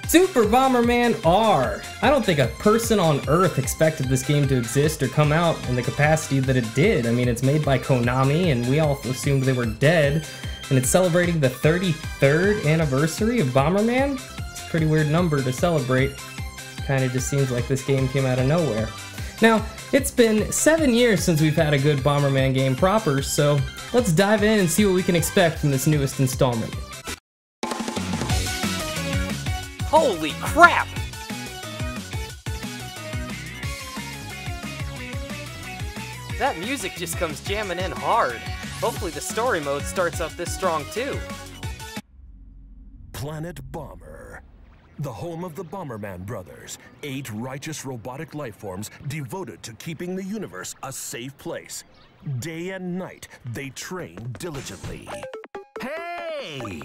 Super Bomberman R! I don't think a person on Earth expected this game to exist or come out in the capacity that it did. I mean, it's made by Konami, and we all assumed they were dead, and it's celebrating the 33rd anniversary of Bomberman? It's a pretty weird number to celebrate. Kinda just seems like this game came out of nowhere. Now, it's been 7 years since we've had a good Bomberman game proper, so let's dive in and see what we can expect from this newest installment. Holy crap! That music just comes jamming in hard. Hopefully the story mode starts up this strong too. Planet Bomber. The home of the Bomberman brothers, 8 righteous robotic lifeforms devoted to keeping the universe a safe place. Day and night, they train diligently. Hey!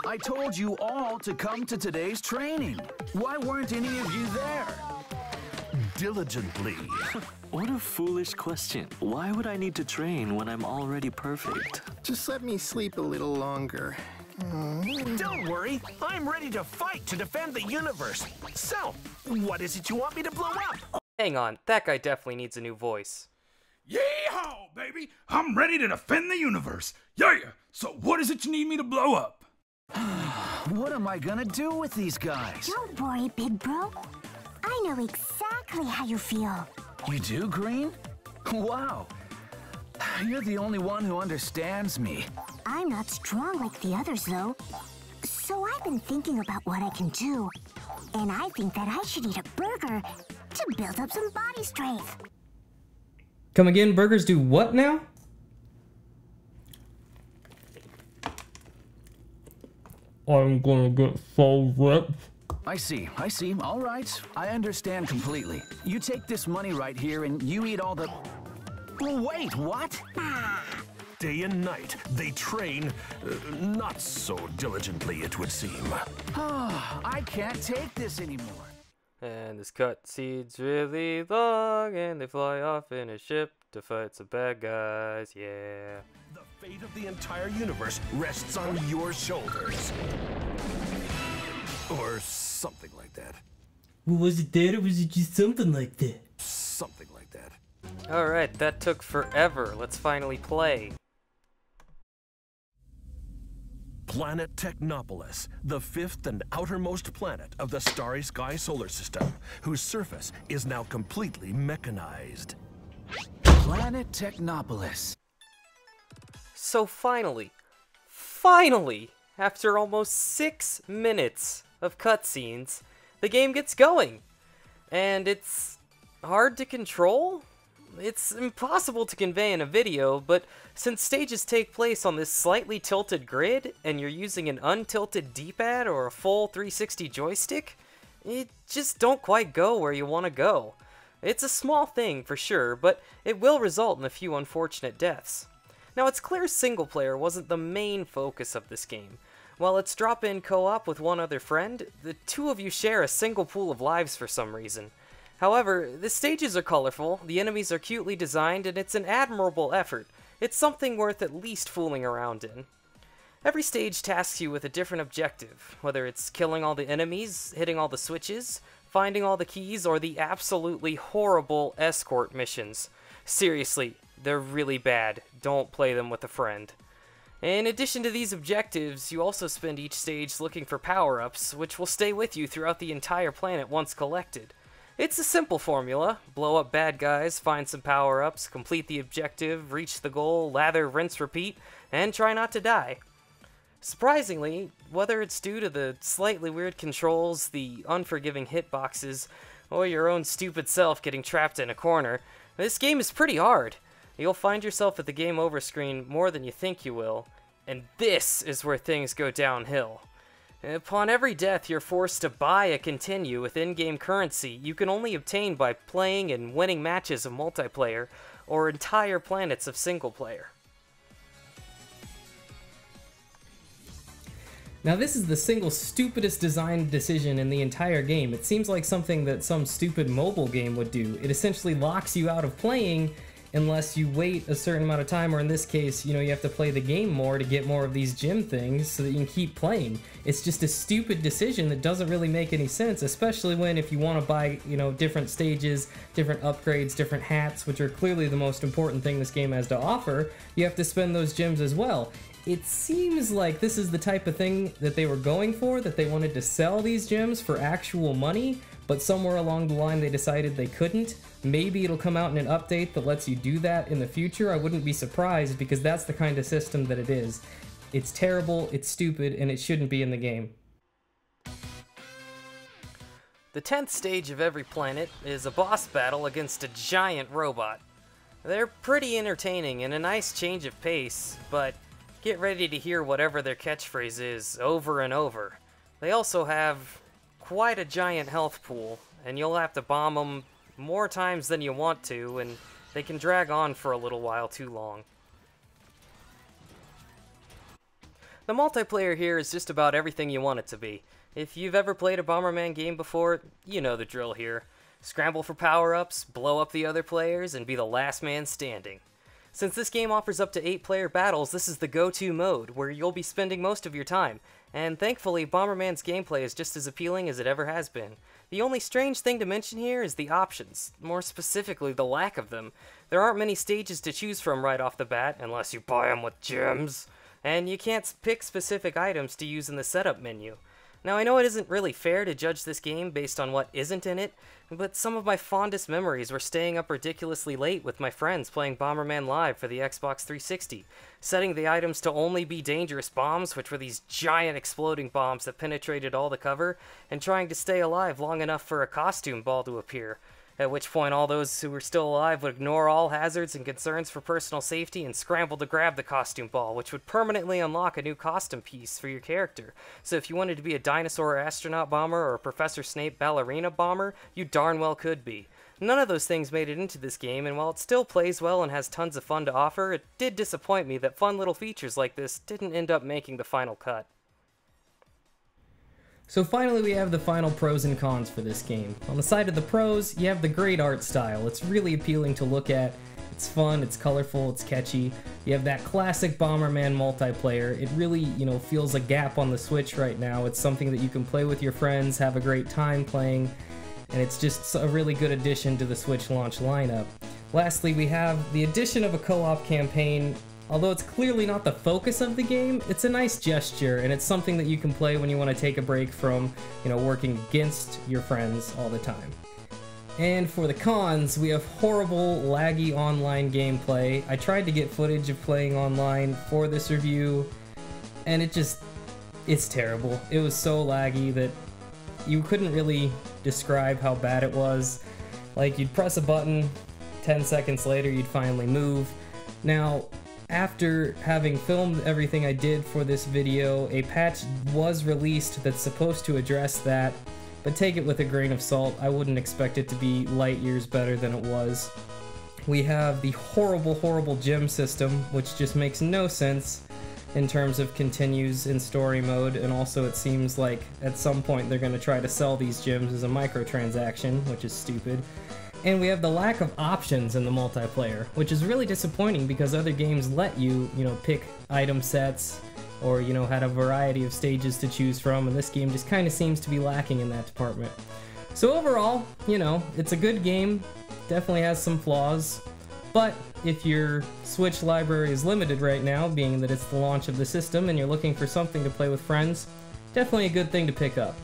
I told you all to come to today's training. Why weren't any of you there? Diligently. What a foolish question. Why would I need to train when I'm already perfect? Just let me sleep a little longer. Don't worry, I'm ready to fight to defend the universe. So, what is it you want me to blow up? Hang on, that guy definitely needs a new voice. Yeehaw, baby! I'm ready to defend the universe. Yeah. So what is it you need me to blow up? What am I gonna do with these guys? Don't worry, big bro. I know exactly how you feel. You do, Green? Wow. You're the only one who understands me. I'm not strong like the others, though. So I've been thinking about what I can do. And I think that I should eat a burger to build up some body strength. Come again, burgers do what now? I'm gonna get so ripped. I see. All right. I understand completely. You take this money right here and you eat all the... Wait, what? Day and night, they train, not so diligently, it would seem. I can't take this anymore. And this cutscene's really long, and they fly off in a ship to fight some bad guys, yeah. The fate of the entire universe rests on your shoulders. Or something like that. Well, was it that, or was it just something like that? Something like that. Alright, that took forever. Let's finally play. Planet Technopolis, the 5th and outermost planet of the starry sky solar system, whose surface is now completely mechanized. Planet Technopolis. So finally, after almost 6 minutes of cutscenes, the game gets going. And it's hard to control? It's impossible to convey in a video, but since stages take place on this slightly tilted grid, and you're using an untilted D-pad or a full 360 joystick, it just don't quite go where you want to go. It's a small thing for sure, but it will result in a few unfortunate deaths. Now it's clear single player wasn't the main focus of this game. While it's drop-in co-op with one other friend, the two of you share a single pool of lives for some reason. However, the stages are colorful, the enemies are cutely designed, and it's an admirable effort. It's something worth at least fooling around in. Every stage tasks you with a different objective, whether it's killing all the enemies, hitting all the switches, finding all the keys, or the absolutely horrible escort missions. Seriously, they're really bad. Don't play them with a friend. In addition to these objectives, you also spend each stage looking for power-ups, which will stay with you throughout the entire planet once collected. It's a simple formula: blow up bad guys, find some power-ups, complete the objective, reach the goal, lather, rinse, repeat, and try not to die. Surprisingly, whether it's due to the slightly weird controls, the unforgiving hitboxes, or your own stupid self getting trapped in a corner, this game is pretty hard. You'll find yourself at the game over screen more than you think you will, and this is where things go downhill. Upon every death, you're forced to buy a continue with in-game currency you can only obtain by playing and winning matches of multiplayer, or entire planets of single player. Now this is the single stupidest design decision in the entire game. It seems like something that some stupid mobile game would do. It essentially locks you out of playing unless you wait a certain amount of time, or in this case, you know, you have to play the game more to get more of these gym things so that you can keep playing. It's just a stupid decision that doesn't really make any sense, especially when if you want to buy, you know, different stages, different upgrades, different hats, which are clearly the most important thing this game has to offer, you have to spend those gems as well. It seems like this is the type of thing that they were going for, that they wanted to sell these gems for actual money, but somewhere along the line they decided they couldn't. Maybe it'll come out in an update that lets you do that in the future. I wouldn't be surprised, because that's the kind of system that it is. It's terrible, it's stupid, and it shouldn't be in the game. The 10th stage of every planet is a boss battle against a giant robot. They're pretty entertaining and a nice change of pace, but get ready to hear whatever their catchphrase is over and over. They also have quite a giant health pool, and you'll have to bomb them more times than you want to, and they can drag on for a little while too long. The multiplayer here is just about everything you want it to be. If you've ever played a Bomberman game before, you know the drill here. Scramble for power-ups, blow up the other players, and be the last man standing. Since this game offers up to 8-player battles, this is the go-to mode, where you'll be spending most of your time, and thankfully Bomberman's gameplay is just as appealing as it ever has been. The only strange thing to mention here is the options, more specifically the lack of them. There aren't many stages to choose from right off the bat, unless you buy them with gems, and you can't pick specific items to use in the setup menu. Now, I know it isn't really fair to judge this game based on what isn't in it, but some of my fondest memories were staying up ridiculously late with my friends playing Bomberman Live for the Xbox 360, setting the items to only be dangerous bombs, which were these giant exploding bombs that penetrated all the cover, and trying to stay alive long enough for a costume ball to appear. At which point all those who were still alive would ignore all hazards and concerns for personal safety and scramble to grab the costume ball, which would permanently unlock a new costume piece for your character. So if you wanted to be a dinosaur astronaut bomber or a Professor Snape ballerina bomber, you darn well could be. None of those things made it into this game, and while it still plays well and has tons of fun to offer, it did disappoint me that fun little features like this didn't end up making the final cut. So finally we have the final pros and cons for this game. On the side of the pros, you have the great art style. It's really appealing to look at. It's fun, it's colorful, it's catchy. You have that classic Bomberman multiplayer. It really, you know, fills a gap on the Switch right now. It's something that you can play with your friends, have a great time playing, and it's just a really good addition to the Switch launch lineup. Lastly, we have the addition of a co-op campaign. Although it's clearly not the focus of the game, it's a nice gesture, and it's something that you can play when you want to take a break from, you know, working against your friends all the time. And for the cons, we have horrible, laggy online gameplay. I tried to get footage of playing online for this review, and it's terrible. It was so laggy that you couldn't really describe how bad it was. Like, you'd press a button, 10 seconds later you'd finally move. Now, after having filmed everything I did for this video, a patch was released that's supposed to address that, but take it with a grain of salt. I wouldn't expect it to be light years better than it was. We have the horrible, horrible gem system, which just makes no sense in terms of continues in story mode, and also it seems like at some point they're going to try to sell these gems as a microtransaction, which is stupid. And we have the lack of options in the multiplayer, which is really disappointing because other games let you, pick item sets or, had a variety of stages to choose from, and this game just kind of seems to be lacking in that department. So overall, it's a good game, definitely has some flaws, but if your Switch library is limited right now, being that it's the launch of the system and you're looking for something to play with friends, definitely a good thing to pick up.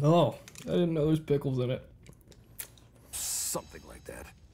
Oh, I didn't know there's pickles in it.